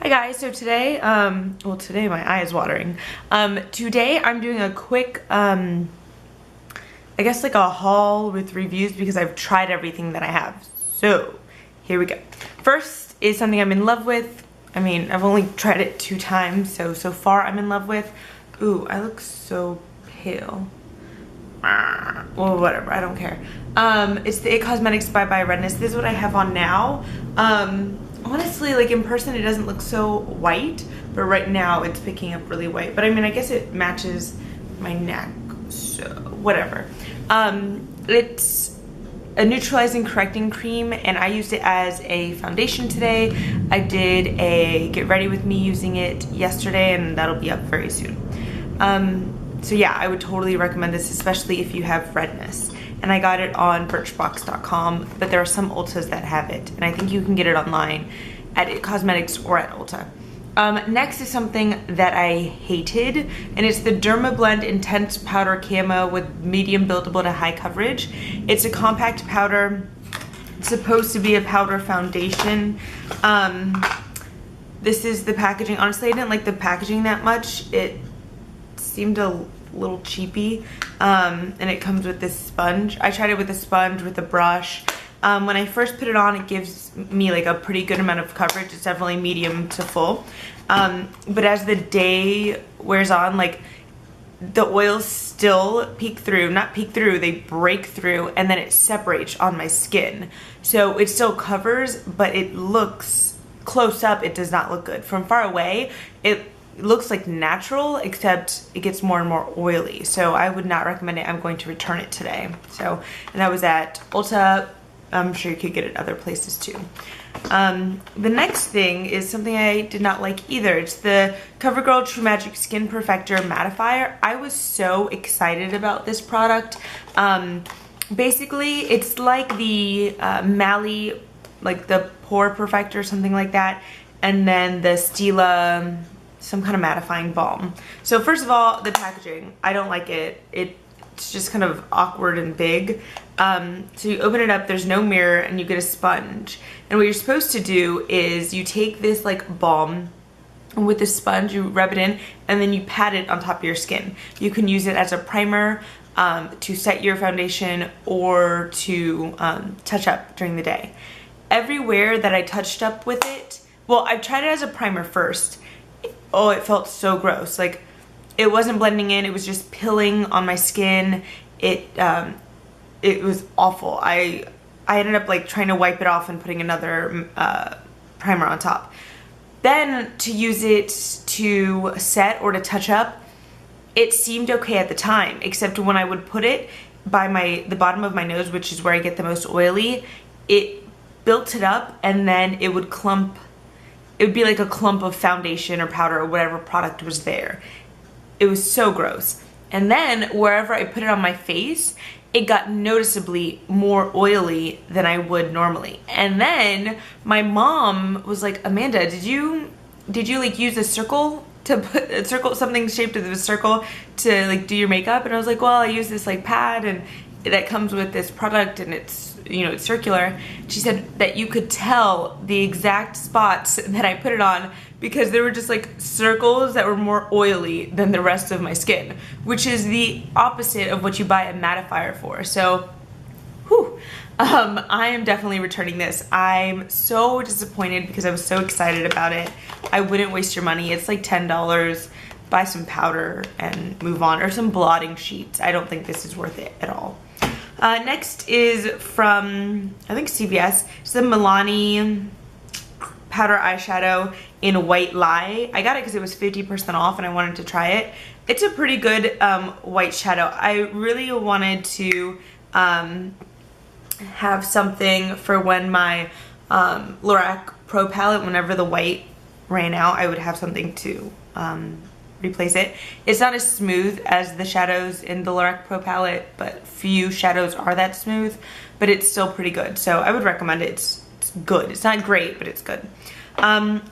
Hi guys, so today, well today my eye is watering. Today I'm doing a quick, I guess like a haul with reviews because I've tried everything that I have. So, here we go. First is something I'm in love with. I mean, I've only tried it 2 times, so far I'm in love with. Ooh, I look so pale. Well, whatever, I don't care. It's the It Cosmetics Bye Bye Redness. This is what I have on now. Honestly, like in person it doesn't look so white, but right now it's picking up really white. But I mean, I guess it matches my neck, so whatever. It's a neutralizing correcting cream, and I used it as a foundation today. I did a get ready with me using it yesterday, and that'll be up very soon. So yeah, I would totally recommend this, especially if you have redness. And I got it on birchbox.com, but there are some Ultas that have it, and I think you can get it online at It Cosmetics or at Ulta. Next is something that I hated, and it's the Dermablend Intense Powder Camo with medium buildable to high coverage. It's a compact powder. It's supposed to be a powder foundation. This is the packaging. Honestly, I didn't like the packaging that much. It seemed a little cheapy, and it comes with this sponge. I tried it with a sponge, with a brush. When I first put it on, it gives me like a pretty good amount of coverage. It's definitely medium to full, but as the day wears on, like the oils still peek through, not peek through, they break through, and then it separates on my skin. So it still covers, but it looks close up, it does not look good. From far away, it looks like natural, except it gets more and more oily. So I would not recommend it. I'm going to return it today. So, and that was at Ulta. I'm sure you could get it other places too. The next thing is something I did not like either. It's the CoverGirl True Magic Skin Perfector Mattifier. I was so excited about this product. Basically, it's like the Mally, like the Pore Perfector, something like that, and then the Stila, some kind of mattifying balm. So first of all, the packaging, I don't like it. It's just kind of awkward and big. So you open it up, there's no mirror, and you get a sponge. And what you're supposed to do is you take this like balm, and with the sponge you rub it in, and then you pat it on top of your skin. You can use it as a primer to set your foundation, or to touch up during the day. Everywhere that I touched up with it, well, I tried it as a primer first. Oh, it felt so gross. Like, it wasn't blending in, it was just pilling on my skin. It was awful. I ended up like trying to wipe it off and putting another primer on top. Then to use it to set or to touch up, it seemed okay at the time, except when I would put it by the bottom of my nose, which is where I get the most oily, it built it up, and then it would clump. It would be like a clump of foundation or powder or whatever product was there. It was so gross. And then wherever I put it on my face, it got noticeably more oily than I would normally. And then my mom was like, Amanda, did you like use a circle to put a circle, something shaped as a circle to like do your makeup? And I was like, well, I use this like pad, and that comes with this product, and it's, you know, it's circular. She said that you could tell the exact spots that I put it on because there were just like circles that were more oily than the rest of my skin, which is the opposite of what you buy a mattifier for. So, whew, I am definitely returning this. I'm so disappointed because I was so excited about it. I wouldn't waste your money. It's like $10. Buy some powder and move on, or some blotting sheets. I don't think this is worth it at all. Next is from, I think, CVS. It's the Milani powder eyeshadow in White Lie. I got it because it was 50% off and I wanted to try it. It's a pretty good white shadow. I really wanted to have something for when my Lorac Pro palette, whenever the white ran out, I would have something to replace it. It's not as smooth as the shadows in the Lorac Pro palette, but few shadows are that smooth, but it's still pretty good. So I would recommend it. It's good. It's not great, but it's good.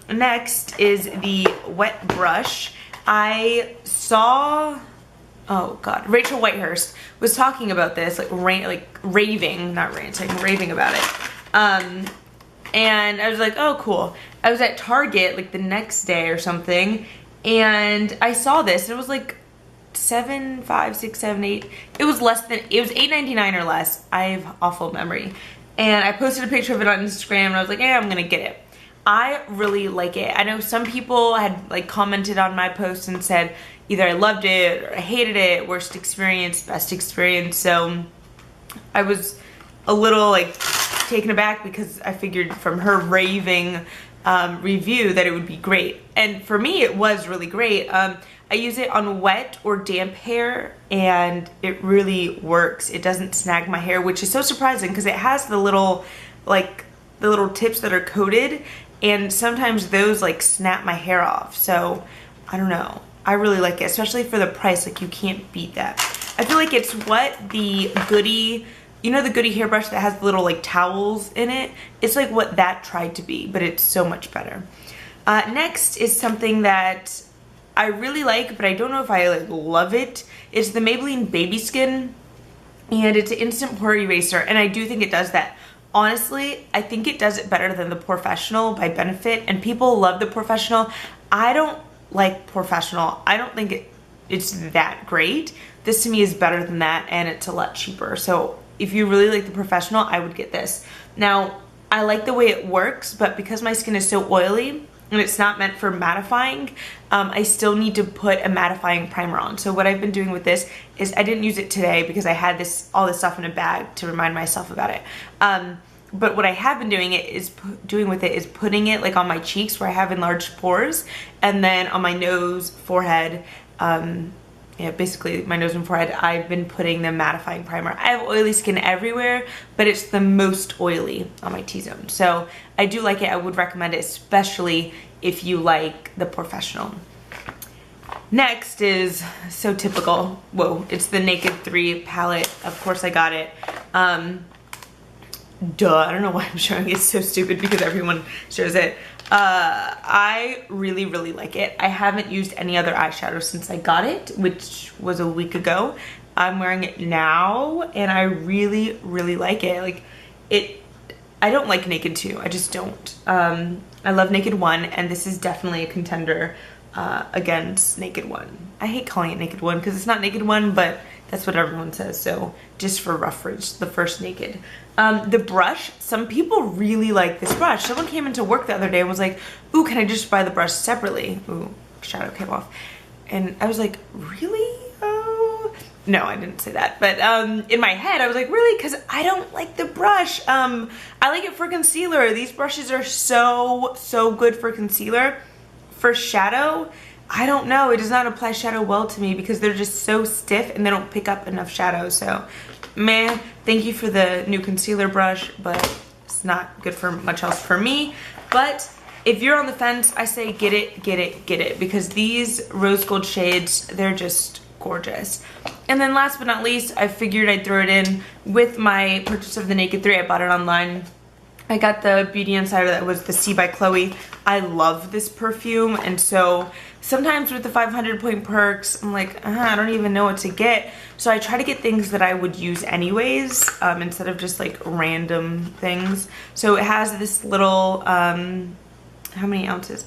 Next is the wet brush. I saw, oh god, Rachel Whitehurst was talking about this, like raving, not ranting, raving about it. And I was like, oh, cool. I was at Target like the next day or something, and I saw this, and it was like $7, $5, $6, $7, $8. It was $8.99 or less. I have awful memory. And I posted a picture of it on Instagram, and I was like, yeah, I'm gonna get it. I really like it. I know some people had like commented on my post and said either I loved it or I hated it, worst experience, best experience. So I was a little like taken aback because I figured from her raving review that it would be great. And for me, it was really great. I use it on wet or damp hair, and it really works. It doesn't snag my hair, which is so surprising because it has the little tips that are coated, and sometimes those like snap my hair off. So I don't know. I really like it, especially for the price. Like, you can't beat that. I feel like it's what the Goody, you know, the Goody hairbrush that has the little like towels in it? It's like what that tried to be, but it's so much better. Next is something that I really like, but I don't know if I like love it. It's the Maybelline Baby Skin, and it's an instant pore eraser, and I do think it does that. Honestly, I think it does it better than the Professional by Benefit, and people love the Professional. I don't like Professional. I don't think it's that great. This to me is better than that, and it's a lot cheaper. So if you really like the Professional, I would get this. Now, I like the way it works, but because my skin is so oily and it's not meant for mattifying, I still need to put a mattifying primer on. So what I've been doing with this is, I didn't use it today because I had all this stuff in a bag to remind myself about it. But what I have been doing with it is putting it like on my cheeks where I have enlarged pores, and then on my nose, forehead, yeah, basically my nose and forehead, I've been putting the mattifying primer. I have oily skin everywhere, but it's the most oily on my T-zone. So I do like it. I would recommend it, especially if you like the Professional. Next is so typical. Whoa, it's the Naked 3 palette. Of course I got it. Duh, I don't know why I'm showing it. It's so stupid because everyone shows it. I really, really like it. I haven't used any other eyeshadow since I got it, which was a week ago. I'm wearing it now, and I really, really like it. Like, I don't like Naked 2. I just don't. I love Naked 1, and this is definitely a contender against Naked 1. I hate calling it Naked 1 because it's not Naked 1, but that's what everyone says. So just for reference, the first Naked. The brush, some people really like this brush. Someone came into work the other day and was like, ooh, can I just buy the brush separately? Ooh, shadow came off. And I was like, really? Oh. No, I didn't say that. But in my head, I was like, really? Because I don't like the brush. I like it for concealer. These brushes are so good for concealer. For shadow, I don't know. It does not apply shadow well to me because they're just so stiff and they don't pick up enough shadow. So, man, thank you for the new concealer brush, but it's not good for much else for me. But if you're on the fence, I say get it, get it, get it, because these rose gold shades, they're just gorgeous. And then last but not least, I figured I'd throw it in with my purchase of the Naked 3. I bought it online. I got the Beauty Insider that was the C by Chloe. I love this perfume, and so sometimes with the 500 point perks, I'm like, I don't even know what to get. So I try to get things that I would use anyways, instead of just like random things. So it has this little, how many ounces?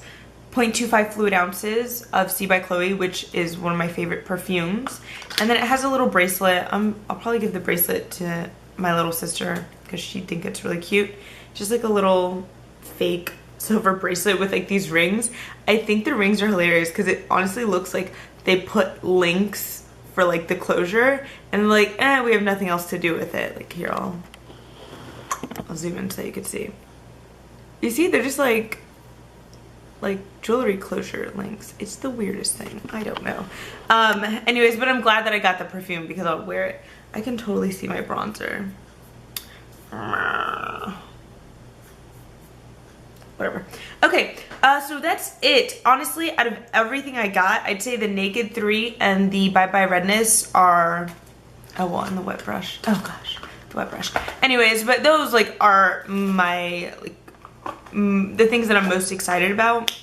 0.25 fluid ounces of C by Chloe, which is one of my favorite perfumes. And then it has a little bracelet. I'll probably give the bracelet to my little sister because she'd think it's really cute. Just like a little fake silver bracelet with like these rings. I think the rings are hilarious because it honestly looks like they put links for like the closure and like, we have nothing else to do with it. Like, here, I'll zoom in so you can see. You see, they're just like jewelry closure links. It's the weirdest thing. I don't know. Anyways, but I'm glad that I got the perfume because I'll wear it. I can totally see my bronzer. Whatever. Okay, so that's it. Honestly, out of everything I got, I'd say the Naked 3 and the Bye Bye Redness are, oh, well, and the wet brush. Oh gosh, the wet brush. Anyways, but those like are my, like, the things that I'm most excited about.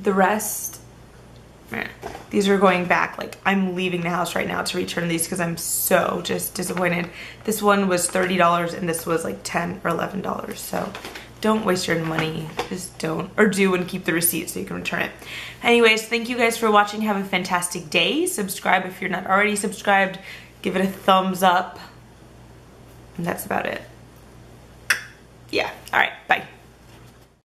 The rest, these are going back. Like, I'm leaving the house right now to return these because I'm so just disappointed. This one was $30 and this was like $10 or $11. So don't waste your money. Just don't. Or do and keep the receipt so you can return it. Anyways, thank you guys for watching. Have a fantastic day. Subscribe if you're not already subscribed. Give it a thumbs up. And that's about it. Yeah. All right. Bye.